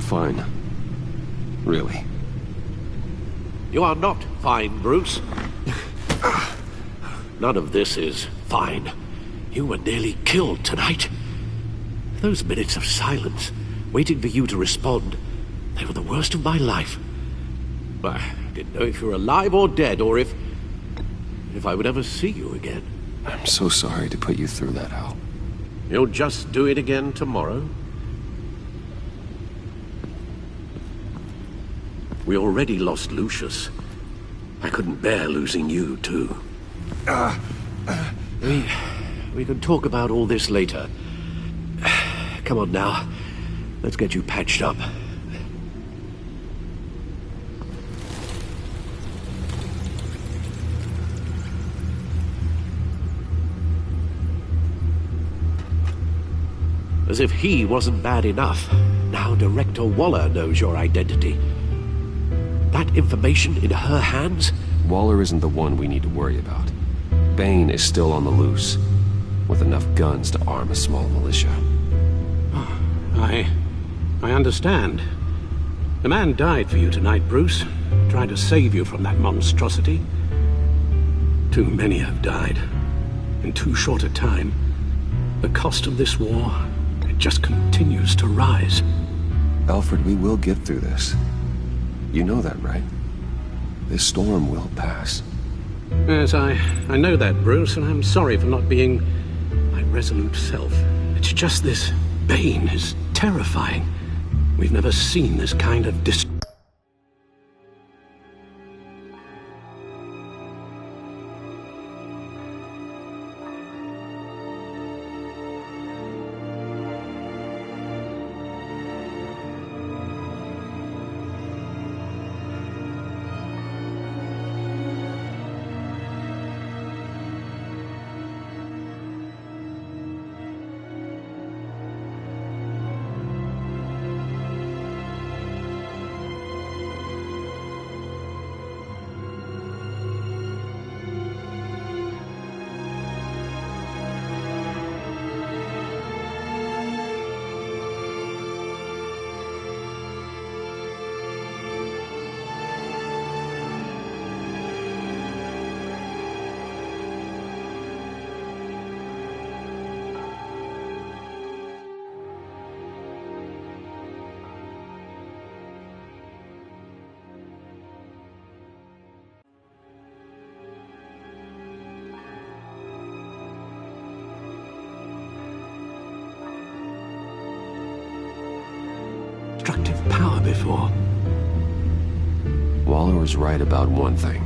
fine. Really. You are not fine, Bruce. None of this is fine. You were nearly killed tonight. Those minutes of silence, waiting for you to respond, they were the worst of my life. I didn't know if you were alive or dead, or if I would ever see you again. I'm so sorry to put you through that, Al. You'll just do it again tomorrow? We already lost Lucius. I couldn't bear losing you, too. We can talk about all this later. Come on now. Let's get you patched up. As if he wasn't bad enough, now Director Waller knows your identity. That information in her hands? Waller isn't the one we need to worry about. Bane is still on the loose, with enough guns to arm a small militia. I understand. The man died for you tonight, Bruce. Trying to save you from that monstrosity. Too many have died. In too short a time. The cost of this war, it just continues to rise. Alfred, we will get through this. You know that, right? This storm will pass. Yes, I know that, Bruce, and I'm sorry for not being my resolute self. It's just this Bane is terrifying. We've never seen this kind of destructive power before. Waller was right about one thing.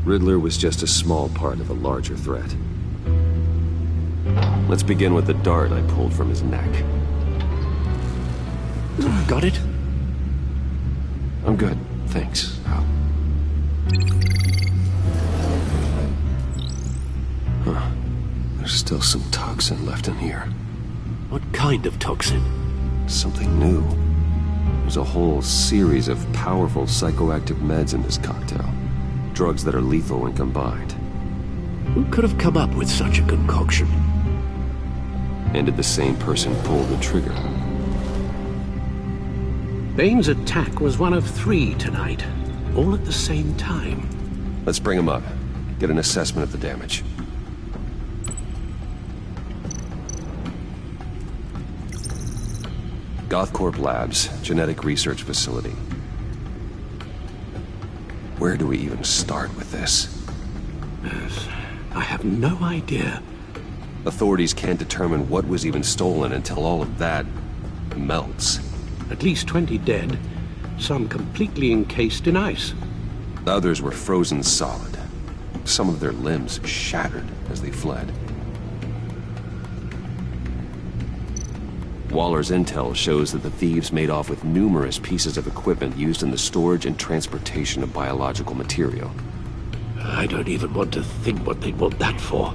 Riddler was just a small part of a larger threat. Let's begin with the dart I pulled from his neck. Got it? I'm good, thanks, Al. Huh. There's still some toxin left in here. What kind of toxin? Something new. There's a whole series of powerful psychoactive meds in this cocktail. Drugs that are lethal when combined. Who could have come up with such a concoction? And did the same person pull the trigger? Bane's attack was one of 3 tonight, all at the same time. Let's bring him up. Get an assessment of the damage. Gothcorp Labs, genetic research facility. Where do we even start with this? Yes, I have no idea. Authorities can't determine what was even stolen until all of that melts. At least 20 dead, some completely encased in ice. Others were frozen solid. Some of their limbs shattered as they fled. Waller's intel shows that the thieves made off with numerous pieces of equipment used in the storage and transportation of biological material. I don't even want to think what they'd want that for.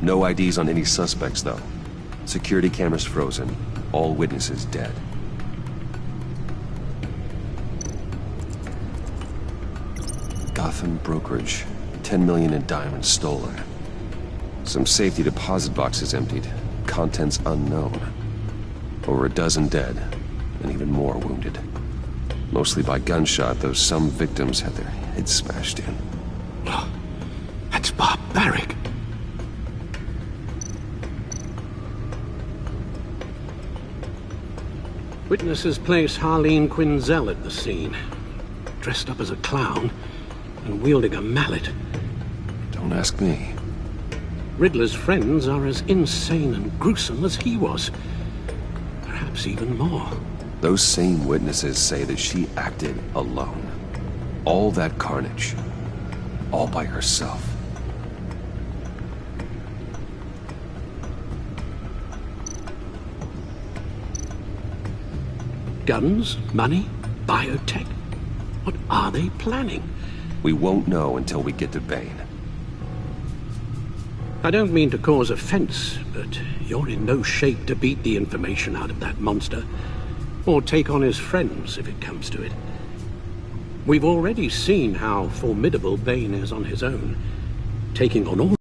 No IDs on any suspects, though. Security cameras frozen. All witnesses dead. Gotham brokerage. 10 million in diamonds stolen. Some safety deposit boxes emptied. Contents unknown. Over a dozen dead. and even more wounded. Mostly by gunshot, though some victims had their heads smashed in. Oh, that's barbaric. Witnesses place Harleen Quinzel at the scene, dressed up as a clown and wielding a mallet. Don't ask me. Riddler's friends are as insane and gruesome as he was. Perhaps even more. Those same witnesses say that she acted alone. All that carnage. All by herself. Guns? Money? Biotech? What are they planning? We won't know until we get to Bane. I don't mean to cause offense, but you're in no shape to beat the information out of that monster. Or take on his friends, if it comes to it. We've already seen how formidable Bane is on his own, taking on all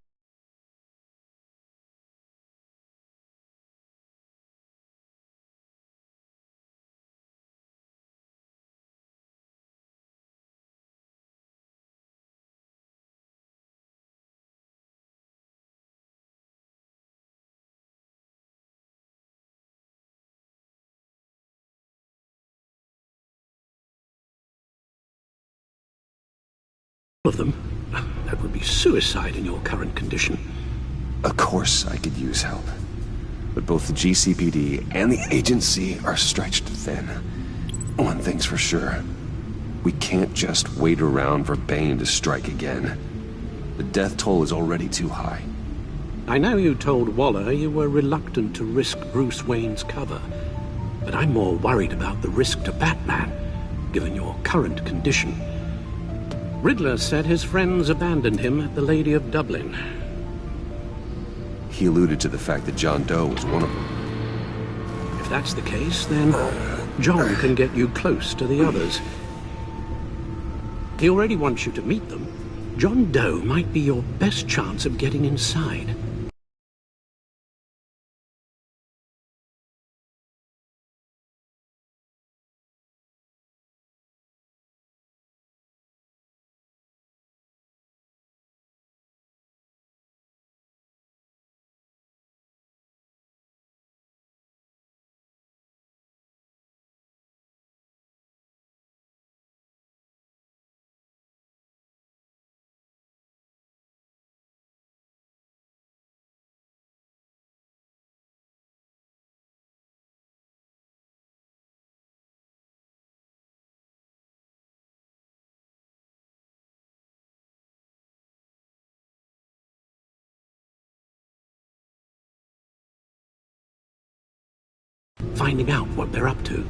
of them. That would be suicide in your current condition. Of course I could use help. But both the GCPD and the agency are stretched thin. One thing's for sure. We can't just wait around for Bane to strike again. The death toll is already too high. I know you told Waller you were reluctant to risk Bruce Wayne's cover, but I'm more worried about the risk to Batman, given your current condition. Riddler said his friends abandoned him at the Lady of Dublin. He alluded to the fact that John Doe was one of them. If that's the case, then John can get you close to the others. He already wants you to meet them. John Doe might be your best chance of getting inside. Finding out what they're up to.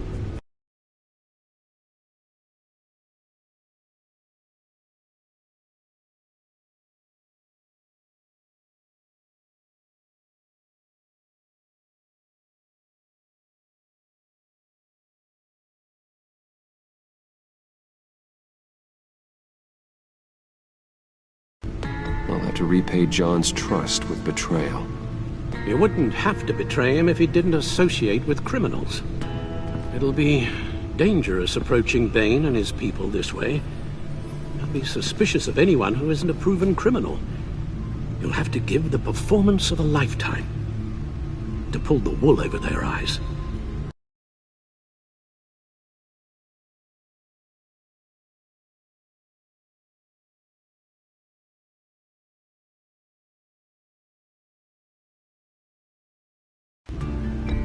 I'll have to repay John's trust with betrayal. You wouldn't have to betray him if he didn't associate with criminals. It'll be dangerous approaching Bane and his people this way. They'll be suspicious of anyone who isn't a proven criminal. You'll have to give the performance of a lifetime to pull the wool over their eyes.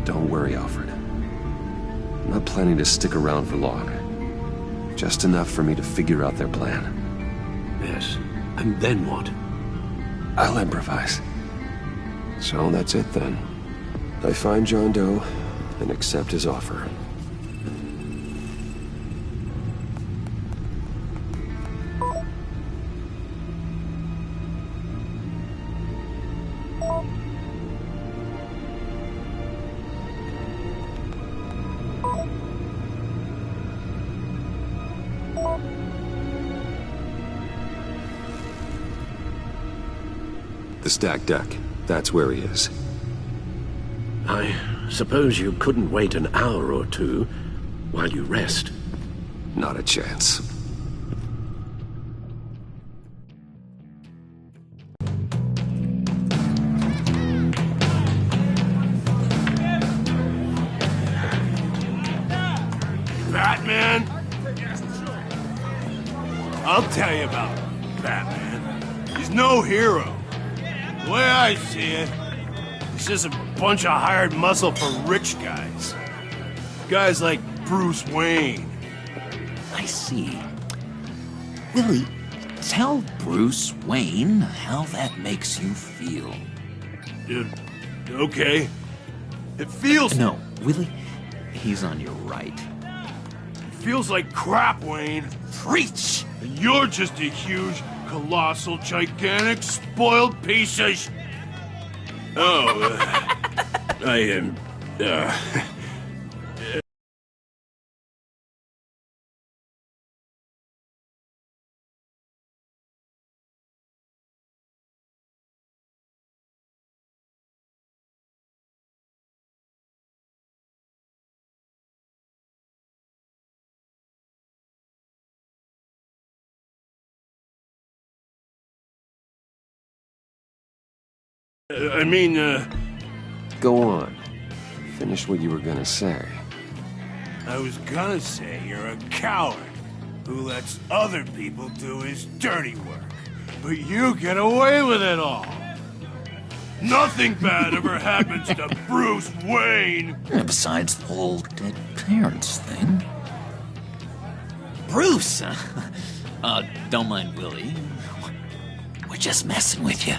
Don't worry, Alfred. I'm not planning to stick around for long. Just enough for me to figure out their plan. Yes, and then what? I'll improvise. So that's it then. I find John Doe and accept his offer. The stacked deck. That's where he is. I suppose you couldn't wait an hour or two while you rest. Not a chance. Batman? I'll tell you about Batman. He's no hero. The way I see it, he's just a bunch of hired muscle for rich guys. Guys like Bruce Wayne. I see. Willie, tell Bruce Wayne how that makes you feel. Okay. It feels... No, Willie, he's on your right. Feels like crap, Wayne. Preach! And you're just a huge, colossal, gigantic, spoiled piece of I am... Go on. Finish what you were gonna say. I was gonna say you're a coward who lets other people do his dirty work. But you get away with it all. Nothing bad ever happens to Bruce Wayne. Besides the whole dead parents thing. Bruce! Don't mind Willie. We're just messing with you.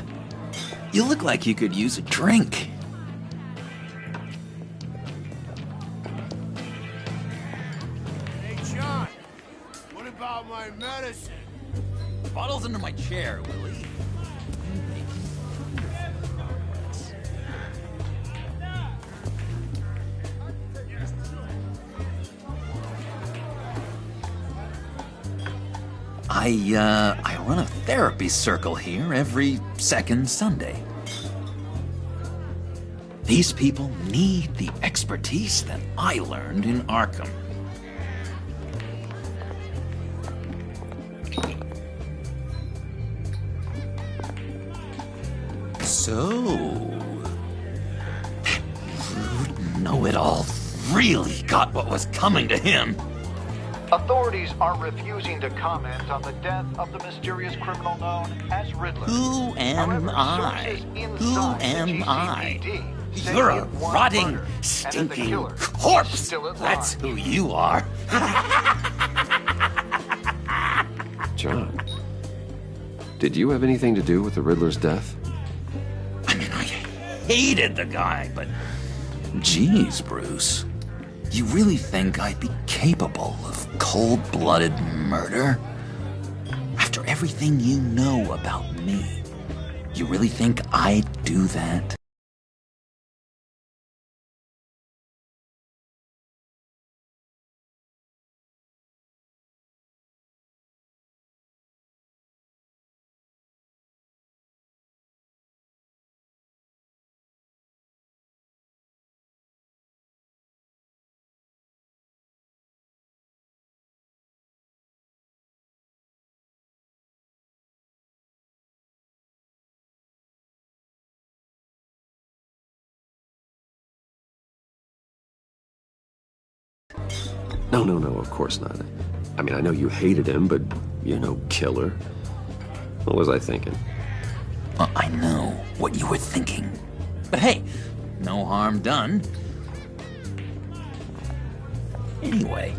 You look like you could use a drink. Hey, John. What about my medicine? Bottle's under my chair, Willie. I run a therapy circle here every second Sunday. These people need the expertise that I learned in Arkham. So, that rude know-it-all really got what was coming to him. Authorities are refusing to comment on the death of the mysterious criminal known as Riddler. Who am However, I? sources Who inside the am I? GCPD say You're he a had one rotting, murder, and that the stinking killer is corpse. still at That's large. who you are. John, did you have anything to do with the Riddler's death? I mean, I hated the guy, but geez, Bruce. You really think I'd be capable of cold-blooded murder? After everything you know about me, you really think I'd do that? No, of course not. I mean, I know you hated him, but you're no killer. What was I thinking? Well, I know what you were thinking. But hey, no harm done. Anyway,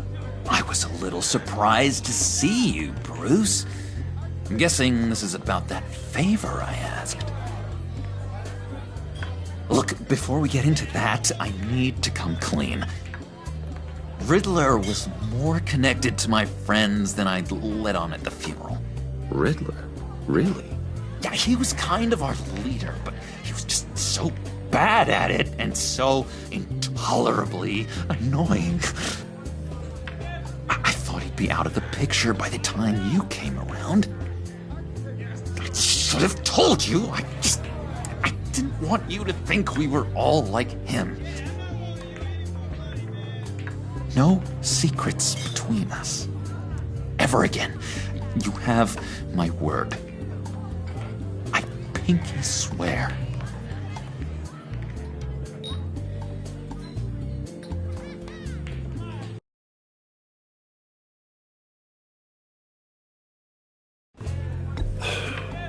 I was a little surprised to see you, Bruce. I'm guessing this is about that favor I asked. Look, before we get into that, I need to come clean. Riddler was more connected to my friends than I'd let on at the funeral. Riddler? Really? Yeah, he was kind of our leader, but he was just so bad at it and so intolerably annoying. I thought he'd be out of the picture by the time you came around. I should have told you. I didn't want you to think we were all like him. no secrets between us. Ever again. You have my word. I pinky swear.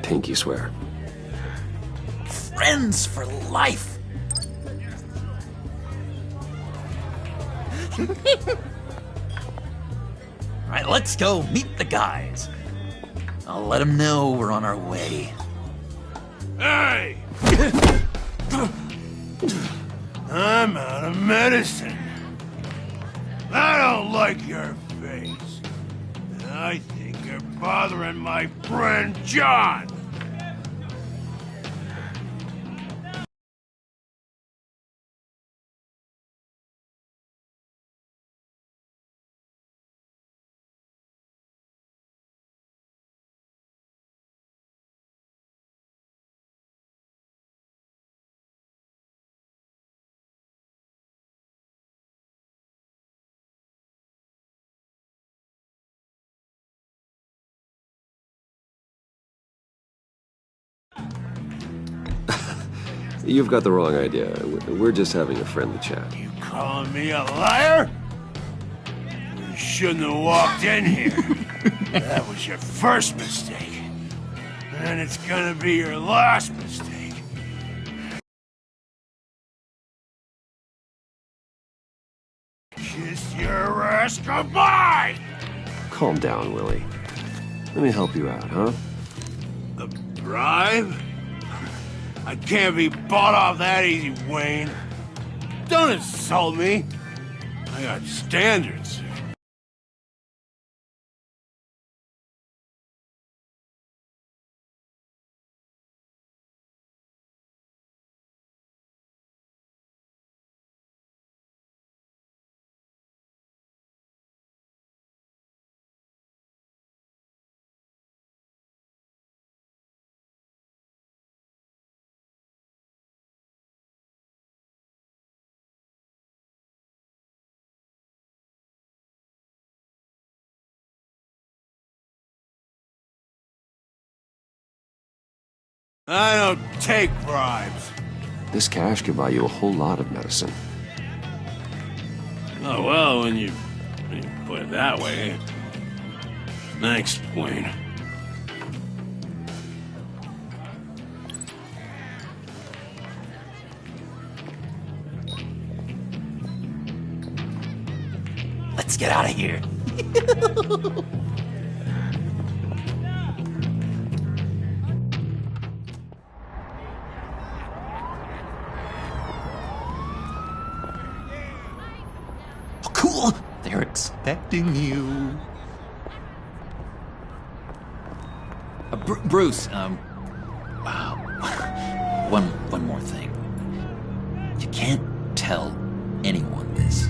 Pinky swear. Friends for life. All right, let's go meet the guys. I'll let them know we're on our way. Hey! I'm out of medicine. I don't like your face. And I think you're bothering my friend John. You've got the wrong idea. We're just having a friendly chat. You calling me a liar? You shouldn't have walked in here. That was your first mistake. And it's gonna be your last mistake. Kiss your ass goodbye! Calm down, Willie. Let me help you out, huh? The bribe? I can't be bought off that easy, Wayne. Don't insult me. I got standards. I don't take bribes. This cash could buy you a whole lot of medicine. Oh, well, when you put it that way. Thanks, Wayne. Let's get out of here. Oh, cool. They're expecting you. Bruce, one more thing. You can't tell anyone this.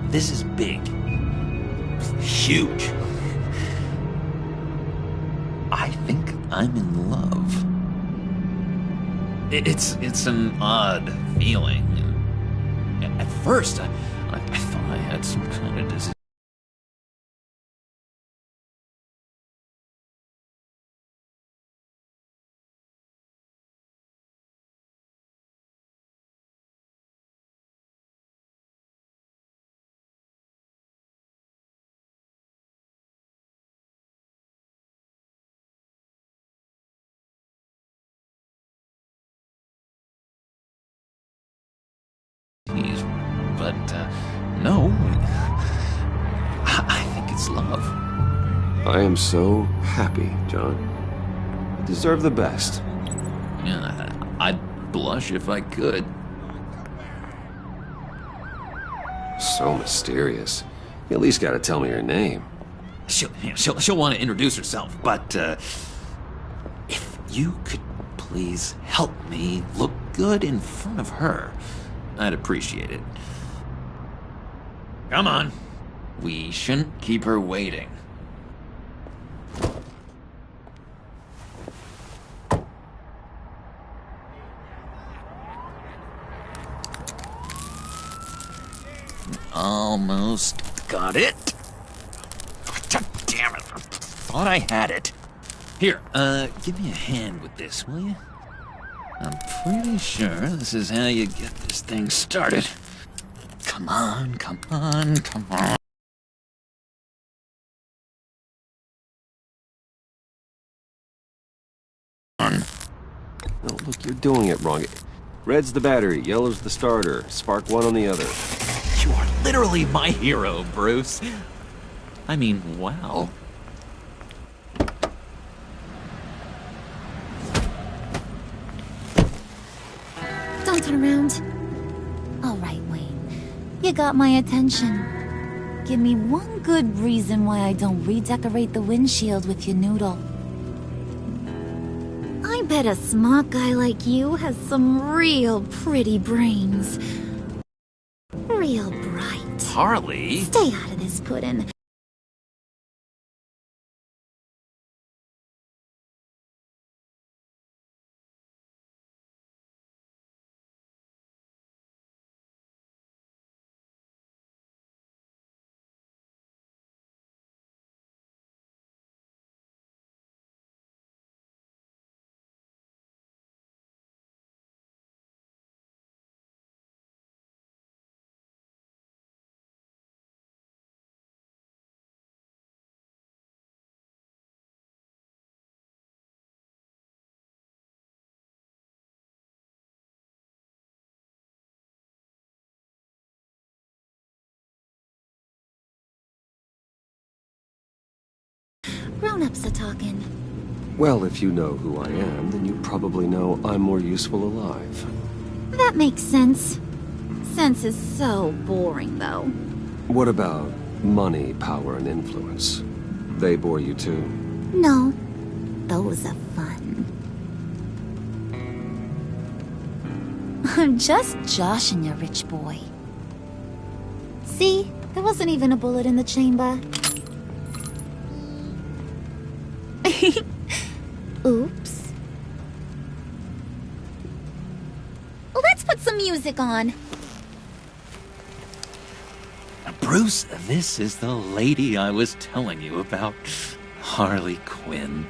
This is big. Huge. I think I'm in love. It's an odd feeling. At first, I thought I had some kind of disease. But, no. I think it's love. I am so happy, John. You deserve the best. Yeah, I'd blush if I could. So mysterious. You at least gotta tell me her name. She'll want to introduce herself, but, if you could please help me look good in front of her, I'd appreciate it. Come on. We shouldn't keep her waiting. Almost got it. God damn it. I thought I had it. Here, give me a hand with this, will you? I'm pretty sure this is how you get this thing started. Come on, come on, come on. No, look, you're doing it wrong. Red's the battery, yellow's the starter. Spark one on the other. You are literally my hero, Bruce. I mean, wow. Don't turn around. All right, Wayne. You got my attention. Give me one good reason why I don't redecorate the windshield with your noodle. I bet a smart guy like you has some real pretty brains. Real bright. Harley? Stay out of this pudding. Grown-ups are talking. Well, if you know who I am, then you probably know I'm more useful alive. That makes sense. Sense is so boring, though. What about money, power, and influence? They bore you too? No, those are fun. I'm just joshing you, rich boy. See, there wasn't even a bullet in the chamber. Oops. Let's put some music on. Bruce, this is the lady I was telling you about. Harley Quinn.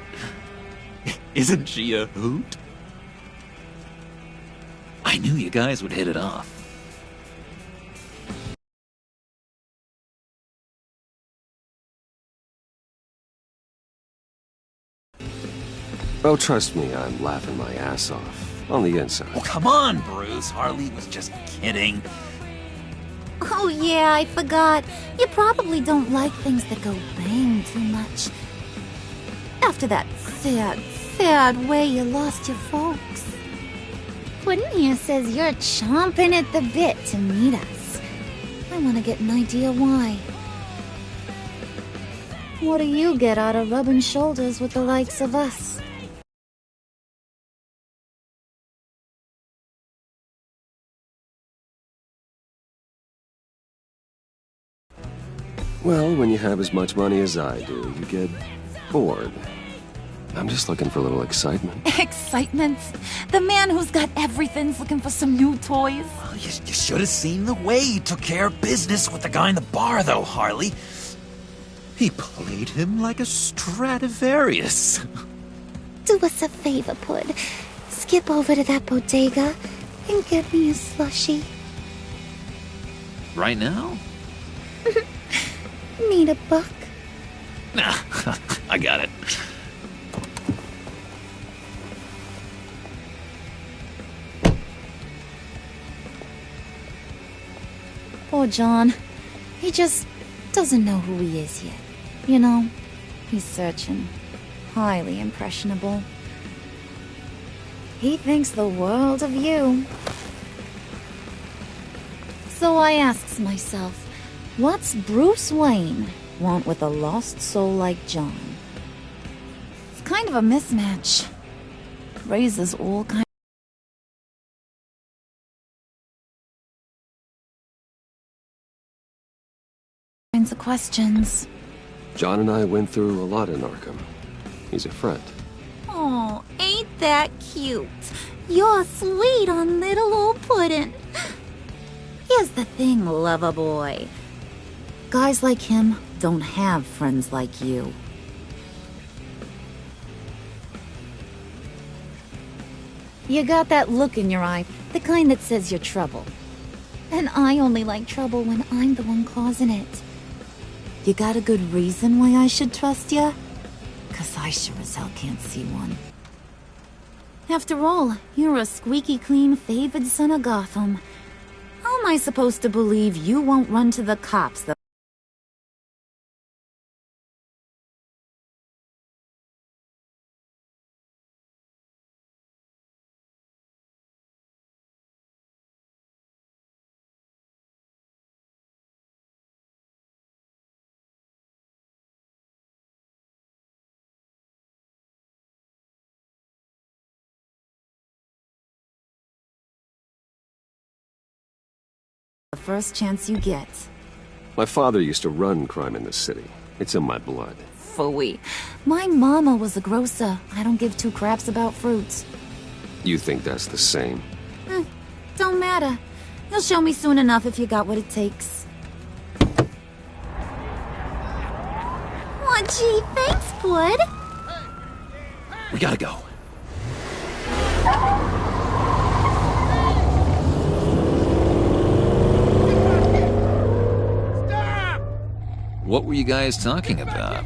Isn't she a hoot? I knew you guys would hit it off. Oh, trust me, I'm laughing my ass off. On the inside. Oh, come on, Bruce. Harley was just kidding. Oh yeah, I forgot. You probably don't like things that go bang too much. After that sad way you lost your folks. Puddin' here says you're chomping at the bit to meet us. I want to get an idea why. What do you get out of rubbing shoulders with the likes of us? Well, when you have as much money as I do, you get bored. I'm just looking for a little excitement. Excitement? The man who's got everything's looking for some new toys. Well, you should have seen the way he took care of business with the guy in the bar, though, Harley. He played him like a Stradivarius. Do us a favor, Pud. Skip over to that bodega and get me a slushie. Right now? Need a buck? Nah, I got it. Poor John. He just doesn't know who he is yet. You know, he's searching. Highly impressionable. He thinks the world of you. So I asks myself, what's Bruce Wayne want with a lost soul like John? It's kind of a mismatch. Raises all kinds of questions. John and I went through a lot in Arkham. He's a friend. Oh, ain't that cute? You're sweet on little old Puddin'. Here's the thing, lover boy. Guys like him don't have friends like you. You got that look in your eye, the kind that says you're trouble. And I only like trouble when I'm the one causing it. You got a good reason why I should trust you? 'Cause I sure as hell can't see one. After all, you're a squeaky clean favored son of Gotham. How am I supposed to believe you won't run to the cops, though? The first chance you get. My father used to run crime in the city. It's in my blood. Phooey. My mama was a grocer. I don't give two craps about fruits. You think that's the same? Don't matter. You'll show me soon enough if you got what it takes. Aw, gee, thanks, bud. We gotta go. What were you guys talking about?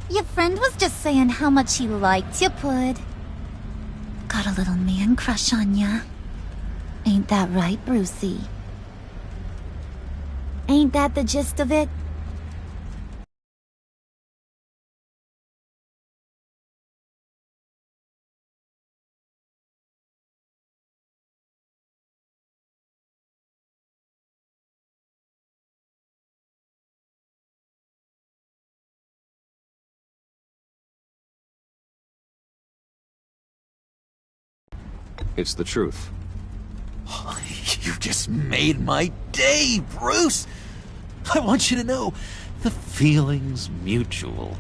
Your friend was just saying how much he liked you, Pud. Got a little man crush on ya. Ain't that right, Brucey? Ain't that the gist of it? It's the truth. You just made my day, Bruce! I want you to know, the feeling's mutual.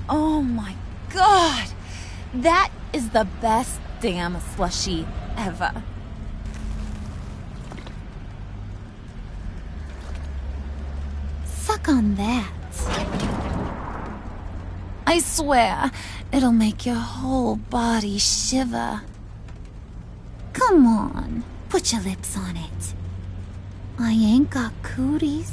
Oh my god! That is the best damn slushie ever. Suck on that. I swear, it'll make your whole body shiver. Come on, put your lips on it. I ain't got cooties.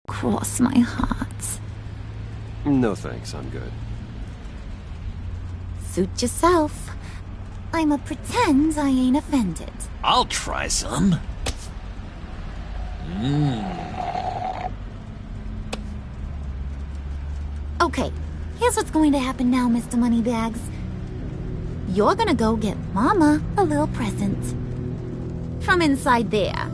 Cross my heart. No thanks, I'm good. Suit yourself. I'ma pretend I ain't offended. I'll try some. Okay, here's what's going to happen now, Mr. Moneybags. You're gonna go get Mama a little present. From inside there.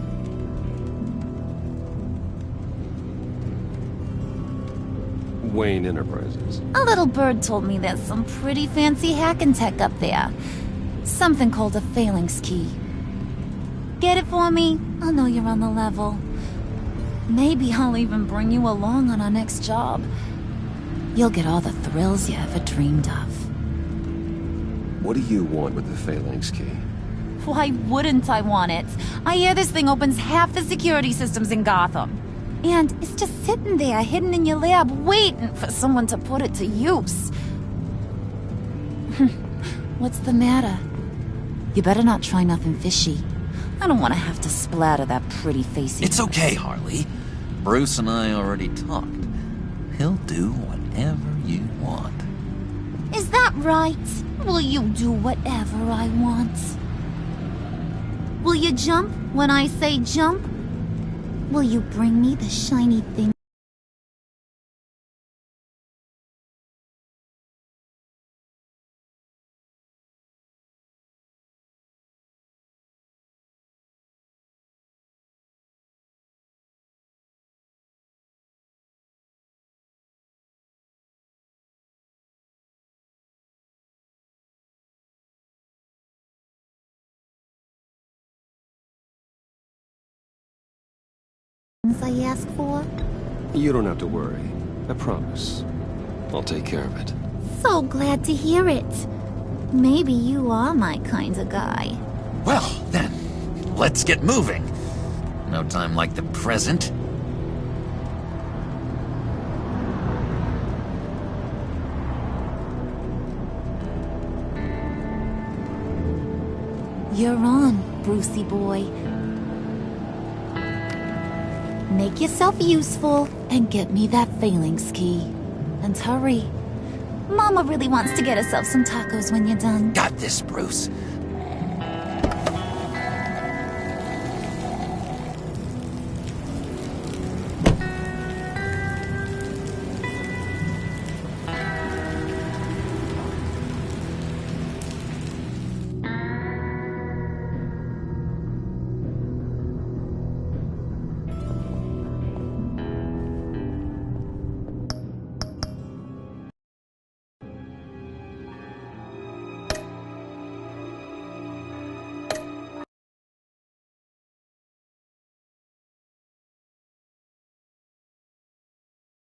Wayne Enterprises. A little bird told me there's some pretty fancy hacking tech up there. Something called a phalanx key. Get it for me? I'll know you're on the level. Maybe I'll even bring you along on our next job. You'll get all the thrills you ever dreamed of. What do you want with the phalanx key? Why wouldn't I want it? I hear this thing opens half the security systems in Gotham. And it's just sitting there, hidden in your lab, waiting for someone to put it to use. What's the matter? You better not try nothing fishy. I don't want to have to splatter that pretty face of It's yours. okay, Harley. Bruce and I already talked. He'll do whatever you want. Is that right? Will you do whatever I want? Will you jump when I say jump? Will you bring me the shiny thing? I ask for? You don't have to worry. I promise. I'll take care of it. So glad to hear it. Maybe you are my kind of guy. Well, then, let's get moving. No time like the present. You're on, Brucey boy. Make yourself useful and get me that phalanx key. And hurry. Mama really wants to get herself some tacos when you're done. Got this, Bruce.